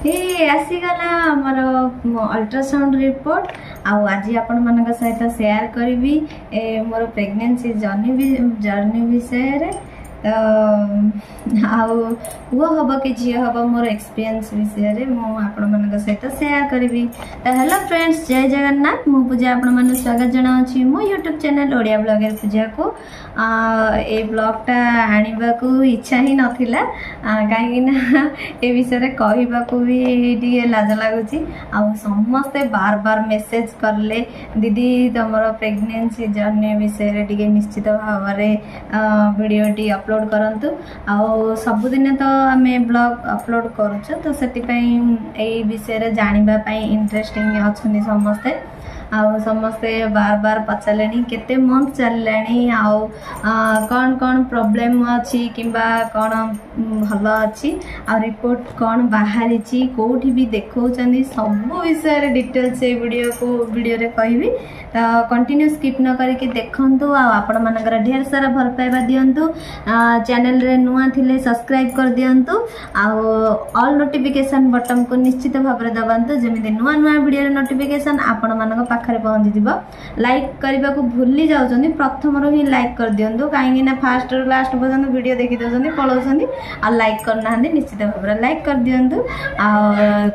हे आसीगला आमर ultrasound report आउ आज आपण मानक सहित शेयर करी मोर प्रेगनेंसी जर्नी विषय रे आउ वो हम कि झी हम मोर एक्सपीरियंस विषय रे मु आपण मानक सहित शेयर करी। हेलो फ्रेंड्स, जय जगन्नाथ। मु पूजा आपण मान स्वागत जनाउछि मो यूट्यूब चैनल ओडिया ब्लॉगर पूजा को। ए ब्लॉगटा आनिबा को इच्छा ही नथिला काहे ना ए विषय रे कहिबा को भी टिके लाज लागुछि। आ समस्ते बार बार मेसेज करले दीदी तमरो प्रेगनेंसी जर्नी विषय रे टिके निश्चित भाव रे वीडियो टी अपलोड करंतु। आ सबुदिन तो आमे ब्लॉग अपलोड करूछ तो सेति पई ए विषय रे जानिबा पई इंटरेस्टिंग अछनी समस्ते। आउ समस्ते बार बार पचारे केते मंथ चललानी आउ कौन कौन प्रॉब्लम अच्छी किंबा कौन भल अच्छी आ रिपोर्ट कौन बाहरी कोठी भी देखौचंदी सब विषय रे डिटेल्स से वीडियो रे कहबी। तो कंटिन्यू स्किप न करके देखंतु आ आपण मानकर ढेर सारा भल पाइबा दियंतु। चैनल रे नुआ थिले सब्सक्राइब कर दियंतु आ ऑल नोटिफिकेशन बटन को निश्चित भाव रे दबांतु जेमिति नुआ नुआ वीडियो रे नोटिफिकेशन आपण मानक पाखरे पहुंची दिबो। लाइक करबा को भूली जाउछंदी प्रथम रो ही लाइक कर दियंतु काहेकि ना फास्ट रो लास्ट पर्यंत वीडियो देखि दउछंदी पळौछंदी आ लाइक करना हंदी निश्चित भाव रे लाइक कर दियंतु। आ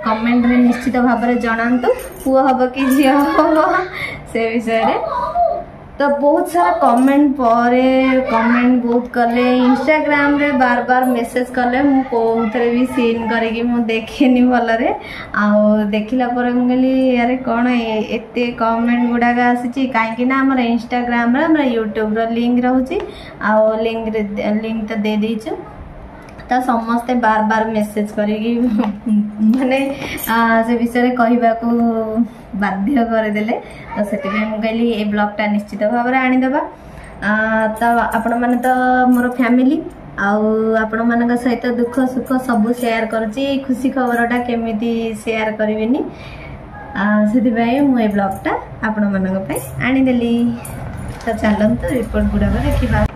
कमेंट रे निश्चित भाव रे जणांतु पुओ हबो कि झियो हबो से विषय रे। तो बहुत सारा कमेंट बहुत कले इंस्टाग्राम रे बार बार मेसेज कले मु कोथरे भी सीन करके मु देखेनी भल रे आ देखिला पर मु कहली अरे कोन एते कमेंट गुडा आसी काहे ना हमर इंस्टाग्राम रे हमर यूट्यूब रो लिंक रहउची आ लिंक तो दे देछु। तो समस्ते बार बार मेसेज करी माने से विषय कहबा को बाध्य कर देले। तो सेति मु कहली ए ब्लॉगटा निश्चित भाव रे आनी देबा। तो आपण माने तो मोर फैमिली आउ आपण मानक सहित दुख सुख सब शेयर करछि। खुशी खबरटा केमिति शेयर करबिनी सेति भाई मु ए ब्लॉगटा आपण मानक पे आनी देली। तो चलंतु रिपोर्ट गुडा देखिबा।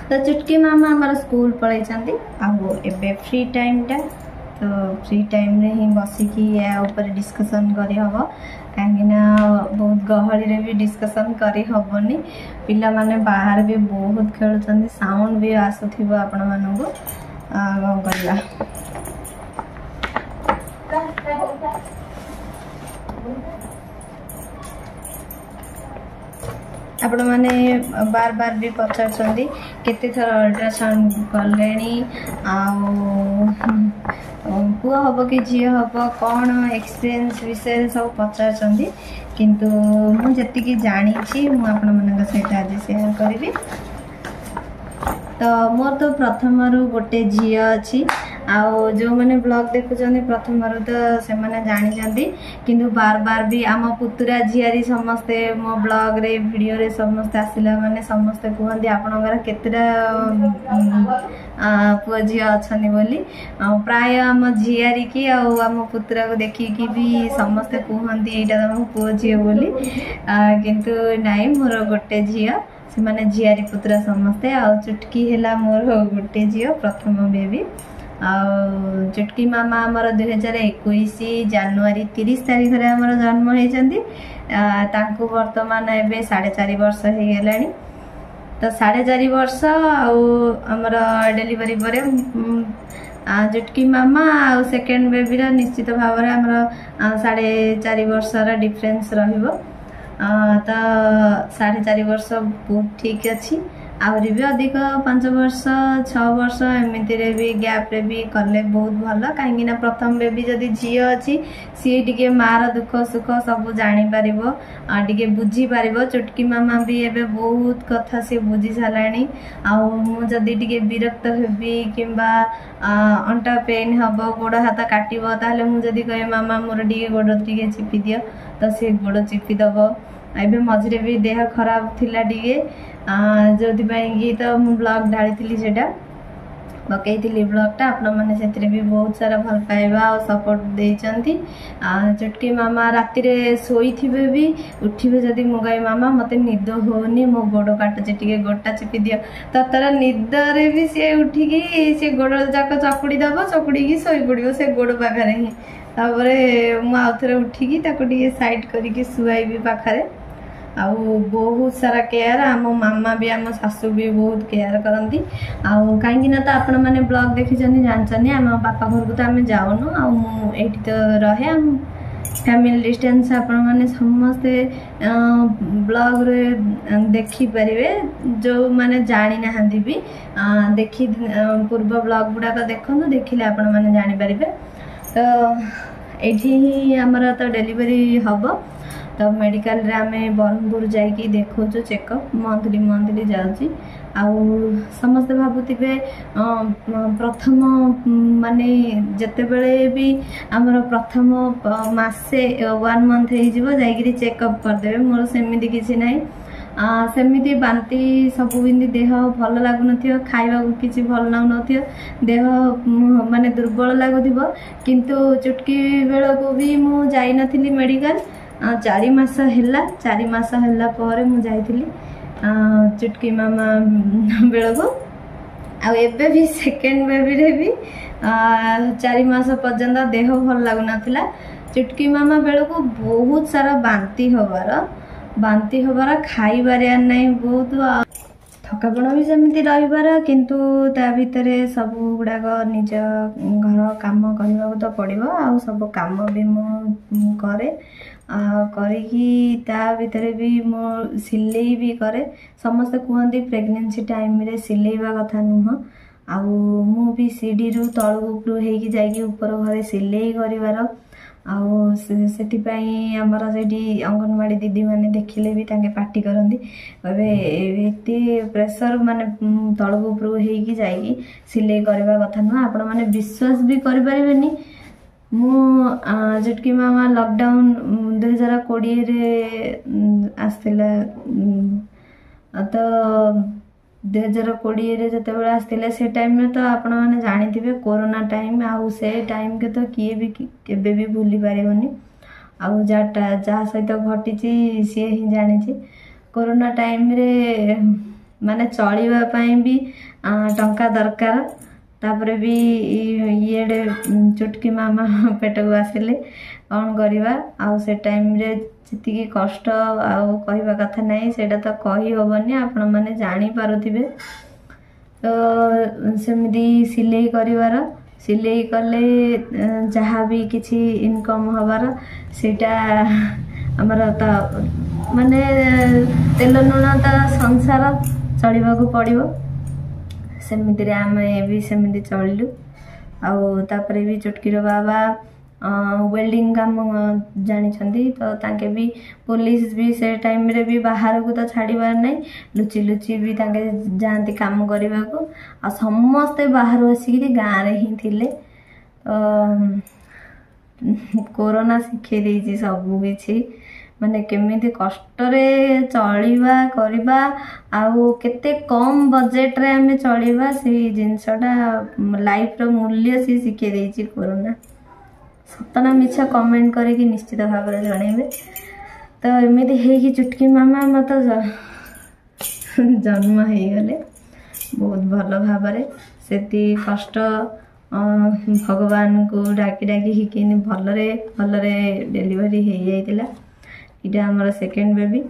तो चुटकी मामा हमारा स्कूल पलैछंती आउ एबे फ्री टाइम टा तो फ्री टाइम रे ही बसिकी या ऊपर डिस्कशन करी हबो काहे ना बहुत गहली रे भी डिस्कशन करी हबोनी। पिला माने बाहर भी बहुत खेलुछंती साउंड भी आसुथिबो आपण मानगो करला। आपण माने बार बार भी पचारछंदी केते थर अल्ट्रासाउंड करलेनी पुआ हबो कि झियो हबो कौन एक्सपीरियंस विषय सब पचारछंदी किंतु मु जति कि जानि छी मु आपण मानक सहित आज शेयर करबी। तो मोर तो प्रथम रु गोटे झियो अछि आउ जो मैंने ब्लॉग देखुचंदी प्रथम तो से माने जानि जंदी किंतु बार बार भी आम पुतुरा झियारी समस्ते मो ब्लॉग रे वीडियो रे समस्ते आसिला माने समस्ते कहंदी आपनगर केतेटा पुआ झिया अछनी बोली प्राय आम झियारी की आउ आम पुतुरा को देखि कि भी समस्ते कहंदी एटा हम पुआ झिया बोली किंतु नाइ मोर गोटे झिया से माने झियारी पुतुरा समस्ते आउ चुटकी हेला मोर गोटे झिया प्रथम बेबी। चुटकी मामा आमर 2021 जनवरी 30 तारिख रे आमर जन्म होइचंदी। तांको वर्तमान एबे 4.5 वर्ष हे गेलानी। तो 4.5 वर्ष आमर डिलीवरी परे चुटकी मामा आ सेकेंड बेबी रा निश्चित भाव रे आमर 4.5 वर्ष रा डिफरेंस रहिबो। तो 4.5 वर्ष बहुत ठीक अछि आउरी भी अधिक 5 वर्ष 6 वर्ष एमती रे भी गैप रे भी करले बहुत भल काहे ना प्रथम बेबी जदी झियो अछि सी टिके मार दुख सुख सब जानि पारिबो टिके बुझी पारिबो। चुटकी मामा भी एबे बहुत कथा से बुझी सालानी आ मु जदी टिके विरक्त हेबी किंबा अंटा पेन हबो गोड़ हाथ काटिबो ताले मु जदी कहे मामा मोर टिके गोड़ टिके चिपी दियो तो से गोड़ चिपी दबो। एबे मझरे भी देह खराब थिला टिके जो कि तो मु ब्लॉग ढाली सेटा पकईली ब्लॉगटा आपण मैंने से भी बहुत सारा भल पाइबा और सपोर्ट देइचंती। चुटकी मामा राति रे सोई थिबे भी उठिबे जदी मुगाई मामा मते निद होनी मो गोड़ काटुचे टिके गोटा चिपी दियो तो तार निद रे भी सी उठिकी सी गोड़ जाक चकुड़ी दब चकुड़ी शोई पड़ो से गोड़ पाखे ही तापरे मु आउथरे उठिकी ताको टिके साइड करिके सुआइबी पाखरे। आउ बहुत सारा केयर आम मामा भी आम सासू भी बहुत केयर करती। आउ कहीं तो आपण मैंने ब्लॉग देखी जानते आम बापा घर को तो आम जाऊनु आठी तो रहे आम फैमिली डिस्टेंस आपण मैंने समस्ते ब्लॉग रे देखी पारे जो माने जानी ना भी देखी पूर्व ब्लॉग गुड़ाक देखु देखिले आपण मैंने जानी पारे। तो ये आमर तो डिलीवरी हम तो मेडिकल रे आमे ब्रह्मपुर जाइकी देखो चेकअप मंथली मंथली जाउची। आउ समस्ते भाबुथिबे प्रथम माने जते बेले भी हमर प्रथम मासे 1 मंथ हे जिवो जाइकी चेकअप कर देबे मोर सेमिति किछि नै सेमिति बांती सब बिंदी देह भल लागुनथियो खाइबा किछि भल लागुनथियो देह माने दुर्बल लागुथिबो किंतु चुटकी बेला को भी मु जाई नथिली मेडिकल 4 मास हैला 4 मास हैला पर मु जाइथिली चुटकी मामा बेला को एबे भी सेकेंड बेबी रे भी 4 मास पर्यंत देह भल लागु नथिला। चुटकी मामा बेला को बहुत सारा बांती होबार खाइबार नहीं बहुत थकापण भी सेमती रहीबार किंतु ता भितर सब गुड़ाक निज घर काम करने तो पड़ो आ सब काम भी मु करे करिकी ता भितर भी मो सिलाई भी करे। समस्ते कहते प्रेगनेंसी टाइम रे सिलेइबा कथा नुह आउ मु भी सीढ़ी रु तल उपरू होगी जाइकी ऊपर घरे सिलाई करिवार आउ से आमर से अंगनवाड़ी दीदी मैंने देखिले भी तांके पार्टी करती कहबे एते प्रेशर माने तल उपरू होगी जाइकी सिलाई करवा कथा नुह आपण माने विश्वास भी करें। मु चुटकी मामा लॉकडाउन 2020 रे आसला तो 2020 रे जते बेला आसतिले से टाइम में तो आपण माने जानिथिबे कोरोना टाइम आउ से टाइम के तो किए भी केबे भी भूली पारिबोनी आउ जा सहित घटी सी ही जानी कोरोना टाइम रे माने चलिबा पई भी टंका दरकार तापरे भी ये चुटकी मामा पेट को आसिले कौन करवा आउ से टाइम रे जितकी कष्ट आउ कहवा कथा नहीं सेटा तो कही होबनी आपण माने जानी पारुथिबे। तो सेमदी सिलाई करिवार सिलाई कले जहाँ भी किछि इनकम हबार सेटा हमर तो माने तेल नुण तो संसार चलिबा को पड़िबो सेमिति रे आमे भी सेमिति चलिलु आउ तापरे भी चुटकीर बाबा वेल्डिंग काम जानी तो तांके भी पुलिस भी से टाइम रे भी बाहर को तो छाड़ीबार नहीं लुचि लुचि भी तांके जाती काम करने को आ समस्ते बाहर आसिक गाँव रे ही थिले। कोरोना शिखे देछि सब किछि माने केमिति कष्टरे चलिबा करबा आउ केते कम बजेट रे हमें चलिबा से जिनसटा लाइफ रो मूल्य से शिखे देछि कोरोना। सतना मिछा कमेंट करके निश्चित भाव में जणेबे। तो एमिति हेकि चुटकी मामा मत जन्म हो गले बहुत भल भाव से कष्ट भगवान को डाकी डाकी हिकिन भलरे भलरे डिलीवरी हो जाइतिला। इटा हमर सेकेंड बेबी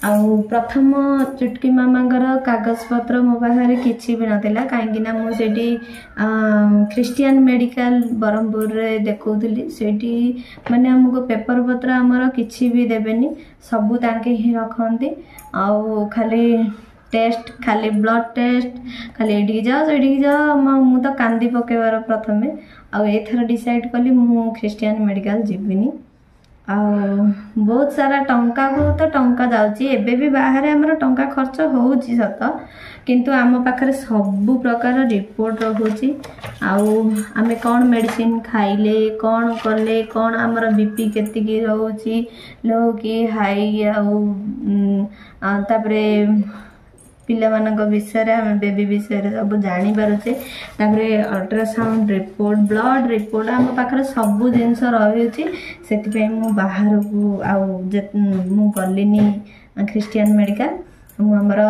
आउ प्रथम चुटकी मामांकर कागज पत्र मो पाखे किसी भी नाला कहीं मुझे क्रिस्टियन मेडिकल ब्रह्मपुर रे देखौली से माने हमको पेपर पत्र आमर किसी भी देवेनी सबू तांके ही रखती आउ खाली टेस्ट खाली ब्लड टेस्ट खाली एडिकी जाओ सेडिकी जाओ मु तो कांदी पकेबार प्रथमे आउ एथर डिसाइड कली मु क्रिस्टियन मेडिकल जीविनी। बहुत सारा टंका को तो टंका जाउची एबे भी बाहर हमर टंका खर्च होउची सत किंतु आम पाखरे सब प्रकार रिपोर्ट रहउची आउ आमे कौन मेडिसिन खाइले कौन कले कौन हमर बीपी केतिकी रहउची लो की हाई आउ तापरे पिलामानक विषय आम बेबी विषय सब जानी पारुचे अल्ट्रासाउंड रिपोर्ट ब्लड रिपोर्ट आम पाखे सब जिनस रही से बाहर को आउ गलिनी क्रिस्टियन मेडिकल मुझर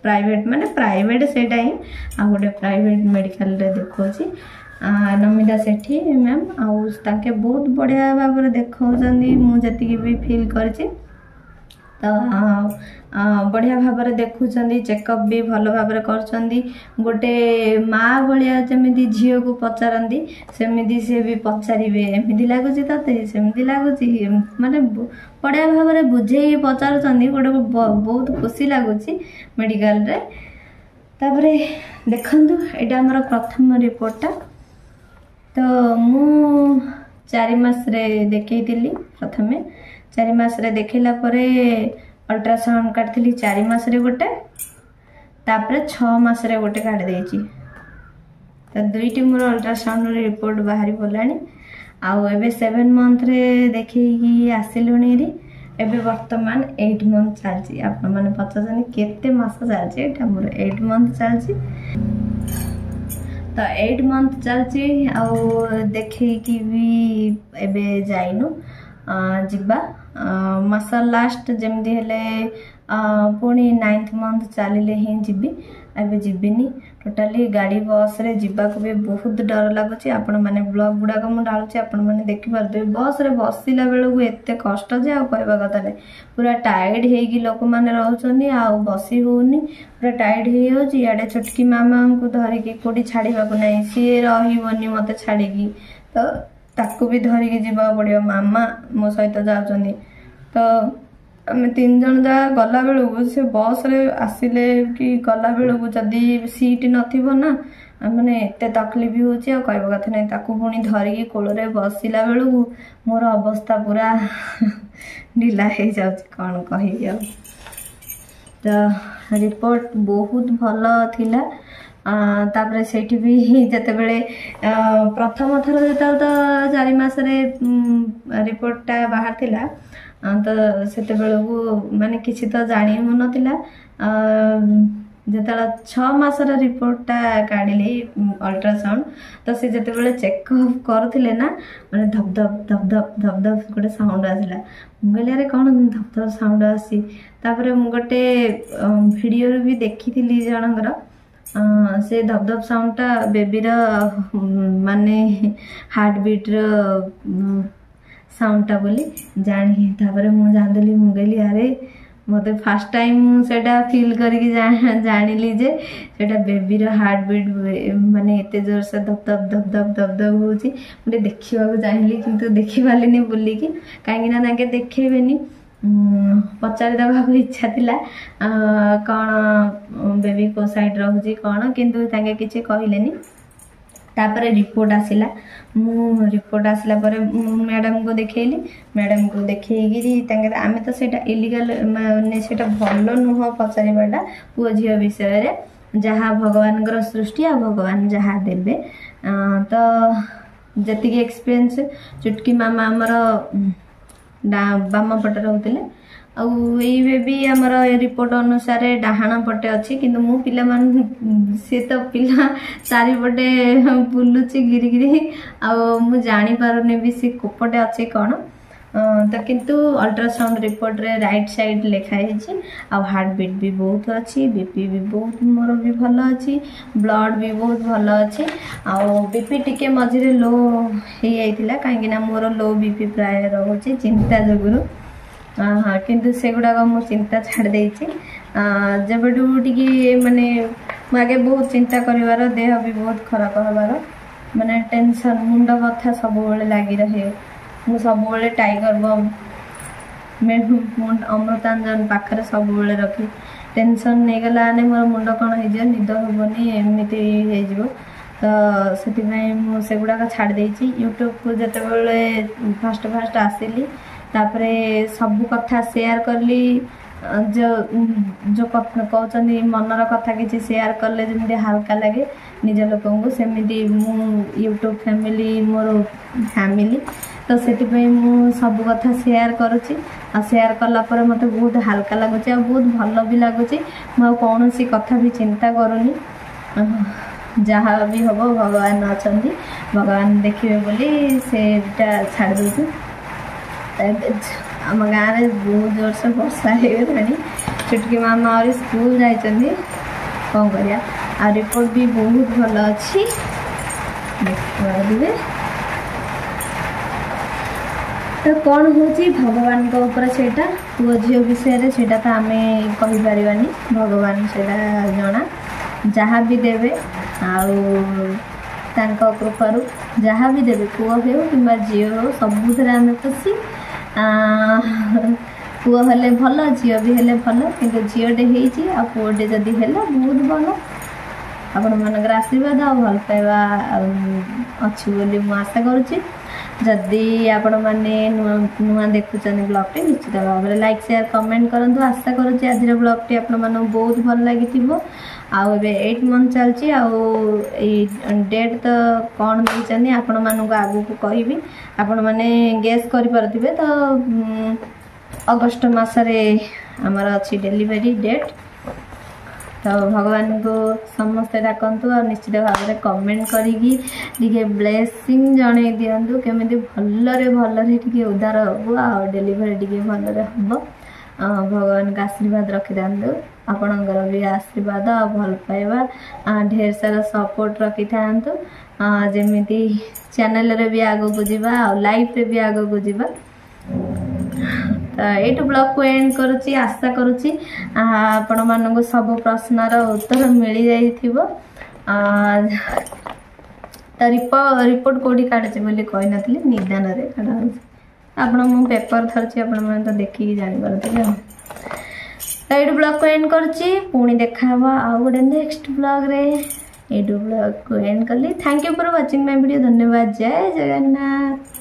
प्राइवेट माने प्राइवेट सेटा ही आ गोटे प्राइवेट मेडिकल रे देखौची नमिता सेठी मैम आउ ताके बहुत बढ़िया भाव में देखौचंदी मु जति भी फील करची तो बढ़िया भाव में देखुंट चेकअप भी भल भाव कर गोटे माँ भाया जमी झील को पचारती सेमती सी भी पचारे एमती लगुच ते सेमती लगुच माने बढ़िया भाव में बुझे पचार गोटे बहुत खुशी लगुच मेडिकल रे तापरे देखंतु एटा हमर प्रथम रिपोर्टटा तो मु 4 मास रे देखैतिली प्रथमे 4 मास रे देखैला परे अल्ट्रासाउंड काटली 4 मास रे गोटे तापरे 6 मास रे गोटे काट देछि तो दुईटी मोर अल्ट्रासाउंड रे रिपोर्ट बाहरी बोलानी आउ एबे 7 मंथ रे देखैकी आसिलुनी रे एबे वर्तमान 8 मंथ चलछि आपन माने पचासनी केते मास चलछि एटा मोर 8 मंथ चलछि तो 8 मंथ चलछि आउ देखैकी भी एबे जाइनु जिबा मास लास्ट जमदी हेले पुणी 9th मंथ चलिले ही जीबी एबे जीबिनी टोटाली गाड़ी बस रे जीबा को भी बहुत डर लगुच आपण माने ब्लॉग गुडा को मु डालुची आपण माने देखि परबे बस रे बसिला बेलु को एते कष्ट जे आ कहबा कथा नै पूरा टायर्ड हेगी लोक माने रहउछनी आ बसी होउनी पूरा टायर्ड हे होची याडे छोटकी मामा को धरि के कोडी छाडीबा को नै सी रहिबनी मते छाडी की तो ताकू भी धरिकी जीवा पड़ो मामा मो सहित जाऊँ तो आम 3 जन जा गला बेलू से बस रे आसिले कि गला बेलू जदि सीट नथिबो ना माने एते तकलीफ होची आ कहबो कथा नै ताकू पुणी धरिकी कोल रे बसिला बेलू मोर अवस्था पूरा ढिला हे जाउची कोन कहि आ तो रिपोर्ट बहुत भलो थिला तापरे सेठी भी जते बेले प्रथम थर जता तो 4 मास रे रिपोर्टटा बाहर थिला तो सेते बेले को माने किछि तो जानि हो नथिला जता 6 मास रे रिपोर्टटा काढिले अल्ट्रासाउंड तो से जते बेले चेकअप करथिले ना माने धप धप धप धप धप धप गोटे साउंड आसिला मुगले रे कोन धप धप साउंड आसी तापरे मु गोटे वीडियो रे भी देखिथिली जनकर से धपधप साउंडटा बेबीर माने हार्ट बीट साउंडटा बोली जानी तापर मु जानदेली मु गली अरे मते फर्स्ट टाइम सेटा फील करके जानिली जे सेटा बेबीर हार्ट बीट माने एते जोर से धपधप धपधप धपधप होची मते देखिबा को चाहिली किंतु देखि पालिनी बोली की काहे ना ताके देखेबेनी पचारि देवा इच्छा थिला कौन बेबी को साइड रहुची कौन किंतु ताके किछि कहिलेनी तापर रिपोर्ट आसिला मु रिपोर्ट आसिला पर मैडम को देखैली मैडम को देखैगिरी ताके आमे तो सेटा इलीगल माने सेटा भलो नुह पचारिबाटा पुओ झियो विषय रे जहा भगवान ग्र सृष्टि आ भगवान जहा देबे तो जति के एक्सपीरियंस चुटकी मामा हमर बाम पटे रहते बेबी आमर रिपोर्ट अनुसार डाहाण पटे अच्छी किंतु मु पिला मान सी तो पिला चारिपटे बुलुची गिरी गिरी मु जानी पारुनी भी सी कोपटे अच्छी कौन तो किंतु अल्ट्रासाउंड रिपोर्ट रे राइट साइड लिखाई आ हार्ट बीट भी बहुत अच्छी बीपी भी बहुत मोर भी भल अच्छी ब्लड भी बहुत भल अच्छी आ बीपी टिके मझे लो हो जाइतिला कहीं मोर लो बीपी प्राय रोचे चिंता जोगुरु हाँ किंतु से गुड़ाक मु चिंता छाड़ देछि जबडू टिके माने आगे बहुत चिंता करिवार देह भी बहुत खराब हबार माने टेंशन मुंड कथा सब बेले लागी रहे मु सब बेले टाइगर बम अमृतांजन पाखरे सब बेले रखी टेंशन नहीं गला ने मोर मुंड कौन हो निद हेनी एमती हो तो से गुड़ाक छाड़ देछि यूट्यूब को जितेबाला फास्ट फास्ट आसिली तापरे सब कथा शेयर करली जो कहते मनर कथा किसी शेयर कले जमी हल्का लगे निज लोक सेमती मु यूट्यूब फैमिली मोर फैमिली तो से सब कथा शेयर करुच्ची शेयर कलापर मत बहुत हल्का लगुच बहुत भल भी लगुच कौन सी कथा भी चिंता करूनी जहाँ भी हम भगवान अच्छा भगवान देखिए बोली से छाड़ दूँ आम गाँव में बहुत जोर से वर्षा हो गलानी छुटकी मामा और स्कूल जाइए कौन करिया आ रिपोर्ट भी बहुत भल अच्छी देखिए तो कौन हूँ भगवान से पुओ झी विषय से तो आम कहीपर भगवान से जना जहाँ भी देवे आउ कृपारू जहाँ भी देवे पुओ हो कि झी हो सबुथ आम खुशी पुओ हेले भल झील भी हेले भल कि झीटे हो पुओटे जदि है बहुत भल आपण मान आशीर्वाद आ भल पाइबा अच्छी बोली मु आशा करुच्ची जदि आपण मैंने नुआ देखुं ब्लॉग टे निश्चित भाव में लाइक शेयर कमेंट करूँ आशा करुच्ची आज ब्लॉग टी आपण मानक बहुत भल लगी आउ 8 मंथ चलची डेट तो कौन देते आपण मानक आगु को कहबी आपण मैंने गेस करें तो अगस्ट मसरे आमर अच्छी डिलीवरी डेट तो भगवान को समस्ते डाकतु और निश्चित भाव में कमेंट करी ब्लेसिंग जन दिंतु केमी भलरे भलरे टी उद्धार हम आ डिलीवरी टी भलरे हम भगवान का आशीर्वाद रखी था आपणकर भी आशीर्वाद आ भल पाइबा ढेर सारा सपोर्ट रखी था जमीती चैनल रे भी आगो को जीवा और लाइफ रे भी आगो को जीवा तो ये ब्लॉग को एंड करुच्ची आशा करुच्ची आपण मानक सब प्रश्नर उत्तर मिल जाइथिबो तो रिपोर्ट कोडी काढचे बोली कहि नथली निदान रे काढा आपण मु पेपर थरची आपण मन तो देखि जानि परथि तो ये ब्लॉग को एंड करुच्ची पुणी देखावा आ गोटे नेक्स्ट ब्लॉग रे ये ब्लॉग को एंड करली thank you for watching my video धन्यवाद जय जगन्नाथ।